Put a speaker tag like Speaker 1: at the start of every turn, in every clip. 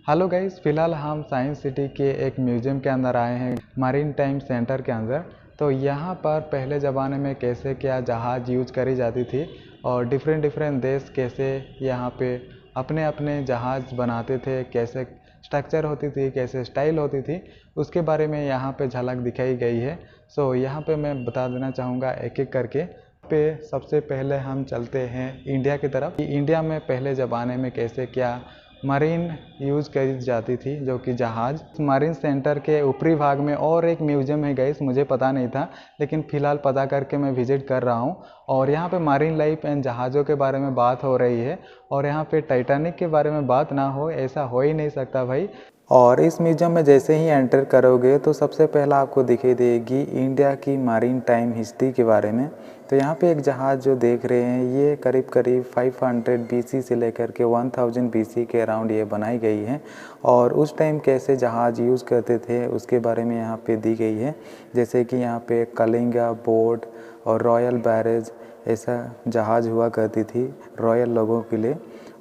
Speaker 1: Hello guys, फ़िलहाल हम science city के एक म्यूज़ियम के अंदर आए हैं, मरीन टाइम सेंटर के अंदर। तो यहाँ पर पहले ज़माने में कैसे क्या जहाज़ यूज करी जाती थी और डिफरेंट डिफरेंट देश कैसे यहाँ पे अपने अपने जहाज़ बनाते थे, कैसे स्ट्रक्चर होती थी, कैसे स्टाइल होती थी, उसके बारे में यहाँ पे झलक दिखाई गई है। सो यहाँ पे मैं बता देना चाहूँगा एक एक करके। पे सबसे पहले हम चलते हैं इंडिया की तरफ। इंडिया में पहले ज़माने में कैसे क्या मरीन यूज़ करी जाती थी, जो कि जहाज़। मरीन सेंटर के ऊपरी भाग में और एक म्यूज़ियम है गाइस, मुझे पता नहीं था, लेकिन फ़िलहाल पता करके मैं विज़िट कर रहा हूँ। और यहाँ पे मरीन लाइफ एंड जहाज़ों के बारे में बात हो रही है, और यहाँ पे टाइटैनिक के बारे में बात ना हो ऐसा हो ही नहीं सकता भाई। और इस म्यूज़ियम में जैसे ही एंटर करोगे तो सबसे पहला आपको दिखाई देगी इंडिया की मरीन टाइम हिस्ट्री के बारे में। तो यहाँ पे एक जहाज़ जो देख रहे हैं ये करीब करीब 500 BC से लेकर के 1000 BC के अराउंड ये बनाई गई है। और उस टाइम कैसे जहाज़ यूज़ करते थे उसके बारे में यहाँ पे दी गई है। जैसे कि यहाँ पे कलिंगा बोट और रॉयल बैरेज ऐसा जहाज़ हुआ करती थी रॉयल लोगों के लिए,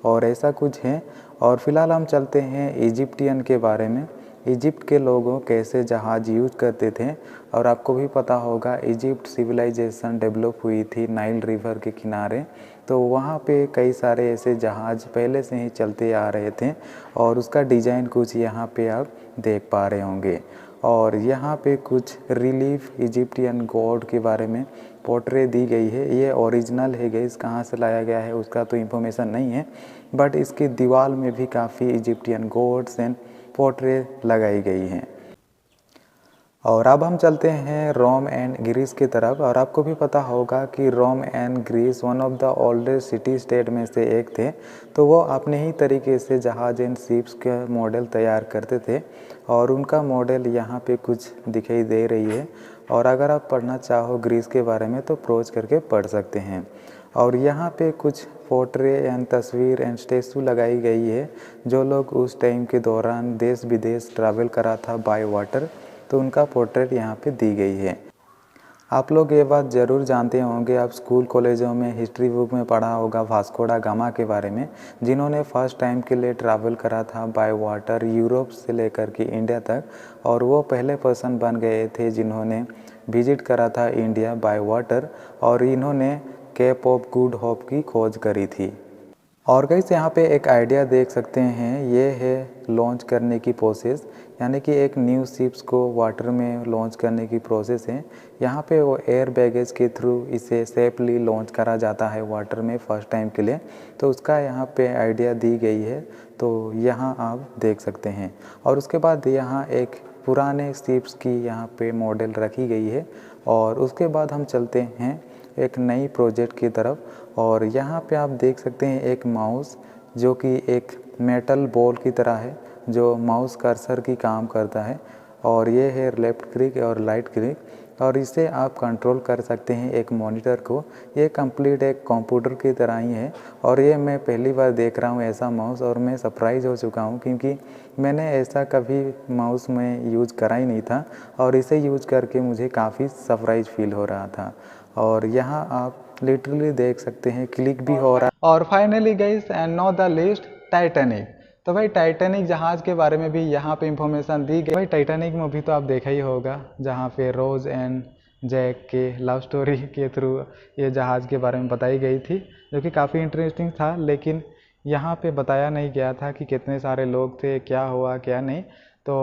Speaker 1: और ऐसा कुछ है। और फिलहाल हम चलते हैं इजिप्टियन के बारे में। इजिप्ट के लोगों कैसे जहाज़ यूज करते थे। और आपको भी पता होगा इजिप्ट सिविलाइजेशन डेवलप हुई थी नाइल रिवर के किनारे, तो वहाँ पे कई सारे ऐसे जहाज़ पहले से ही चलते आ रहे थे, और उसका डिज़ाइन कुछ यहाँ पे आप देख पा रहे होंगे। और यहाँ पे कुछ रिलीफ इजिप्टियन गॉड के बारे में पोर्ट्रे दी गई है। ये ओरिजिनल है गाइस, कहाँ से लाया गया है उसका तो इन्फॉर्मेशन नहीं है, बट इसकी दीवार में भी काफ़ी इजिप्टियन गॉड्स एंड पोर्ट्रे लगाई गई हैं। और अब हम चलते हैं रोम एंड ग्रीस की तरफ। और आपको भी पता होगा कि Rome and Greece one of the oldest city state में से एक थे, तो वो अपने ही तरीके से जहाज एंड शिप्स के मॉडल तैयार करते थे, और उनका मॉडल यहाँ पे कुछ दिखाई दे रही है। और अगर आप पढ़ना चाहो ग्रीस के बारे में तो प्रोच करके पढ़ सकते हैं। और यहाँ पे कुछ पोर्ट्रे एंड तस्वीर एंड स्टेचू लगाई गई है, जो लोग उस टाइम के दौरान देश विदेश ट्रैवल करा था बाय वाटर, तो उनका पोर्ट्रेट यहाँ पे दी गई है। आप लोग ये बात ज़रूर जानते होंगे, आप स्कूल कॉलेजों में हिस्ट्री बुक में पढ़ा होगा वास्को दा गामा के बारे में, जिन्होंने फर्स्ट टाइम के लिए ट्रैवल करा था बाय वाटर यूरोप से लेकर के इंडिया तक। और वो पहले पर्सन बन गए थे जिन्होंने विजिट करा था इंडिया बाय वाटर, और इन्होंने केप ऑफ गुड होप की खोज करी थी। और गाइस यहाँ पे एक आइडिया देख सकते हैं, ये है लॉन्च करने की प्रोसेस, यानी कि एक न्यू शिप्स को वाटर में लॉन्च करने की प्रोसेस है। यहाँ पे वो एयर बैगेज के थ्रू इसे सेफली लॉन्च करा जाता है वाटर में फर्स्ट टाइम के लिए, तो उसका यहाँ पे आइडिया दी गई है, तो यहाँ आप देख सकते हैं। और उसके बाद यहाँ एक पुराने शिप्स की यहाँ पे मॉडल रखी गई है। और उसके बाद हम चलते हैं एक नई प्रोजेक्ट की तरफ। और यहाँ पे आप देख सकते हैं एक माउस, जो कि एक मेटल बॉल की तरह है, जो माउस कर्सर की काम करता है। और ये है लेफ़्ट क्लिक और राइट क्लिक, और इसे आप कंट्रोल कर सकते हैं एक मॉनिटर को। ये कंप्लीट एक कंप्यूटर की तरह ही है। और ये मैं पहली बार देख रहा हूँ ऐसा माउस, और मैं सरप्राइज़ हो चुका हूँ क्योंकि मैंने ऐसा कभी माउस में यूज़ करा ही नहीं था, और इसे यूज़ करके मुझे काफ़ी सरप्राइज फील हो रहा था। और यहाँ आप लिटरली देख सकते हैं क्लिक भी हो रहा है। और finally guys and not the list, Titanic. तो भाई टाइटैनिक जहाज़ के बारे में भी यहाँ पे इंफॉर्मेशन दी गई। भाई टाइटैनिक मूवी तो आप देखा ही होगा, जहाँ पे रोज एंड जैक के लव स्टोरी के थ्रू ये जहाज़ के बारे में बताई गई थी, जो कि काफ़ी इंटरेस्टिंग था। लेकिन यहाँ पे बताया नहीं गया था कि कितने सारे लोग थे, क्या हुआ क्या नहीं, तो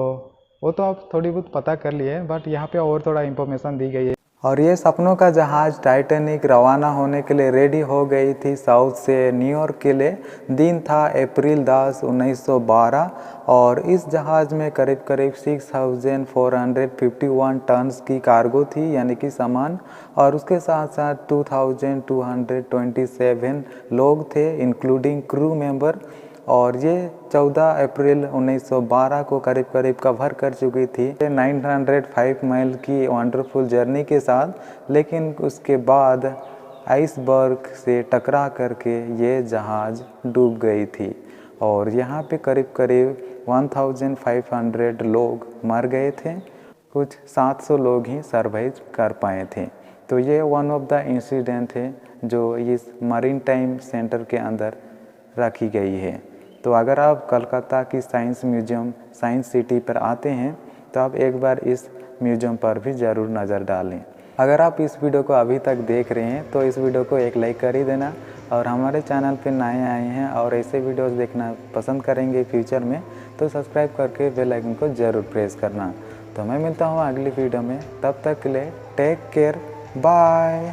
Speaker 1: वो तो आप थोड़ी बहुत पता कर लिए, बट यहाँ पे और थोड़ा इंफॉर्मेशन दी गई है। और ये सपनों का जहाज़ टाइटैनिक रवाना होने के लिए रेडी हो गई थी साउथ से न्यूयॉर्क के लिए। दिन था अप्रैल 10, 1912, और इस जहाज़ में करीब करीब 6451 टन्स की कार्गो थी, यानी कि सामान। और उसके साथ साथ 2227 लोग थे इंक्लूडिंग क्रू मेंबर। और ये 14 अप्रैल 1912 को करीब करीब कवर कर चुकी थी 905 माइल की वंडरफुल जर्नी के साथ। लेकिन उसके बाद आइसबर्ग से टकरा करके ये जहाज़ डूब गई थी, और यहाँ पे करीब करीब 1500 लोग मर गए थे, कुछ 700 लोग ही सर्वाइव कर पाए थे। तो ये वन ऑफ द इंसिडेंट है जो इस मरीन टाइम सेंटर के अंदर रखी गई है।
Speaker 2: तो अगर आप कलकत्ता की साइंस म्यूजियम साइंस सिटी पर आते हैं तो आप एक बार इस म्यूजियम पर भी ज़रूर नज़र डालें। अगर आप इस वीडियो को अभी तक देख रहे हैं तो इस वीडियो को एक लाइक कर ही देना, और हमारे चैनल पर नए आए हैं और ऐसे वीडियोस देखना पसंद करेंगे फ्यूचर में तो सब्सक्राइब करके बेल आइकन को ज़रूर प्रेस करना। तो मैं मिलता हूँ अगली वीडियो में, तब तक के लिए टेक केयर, बाय।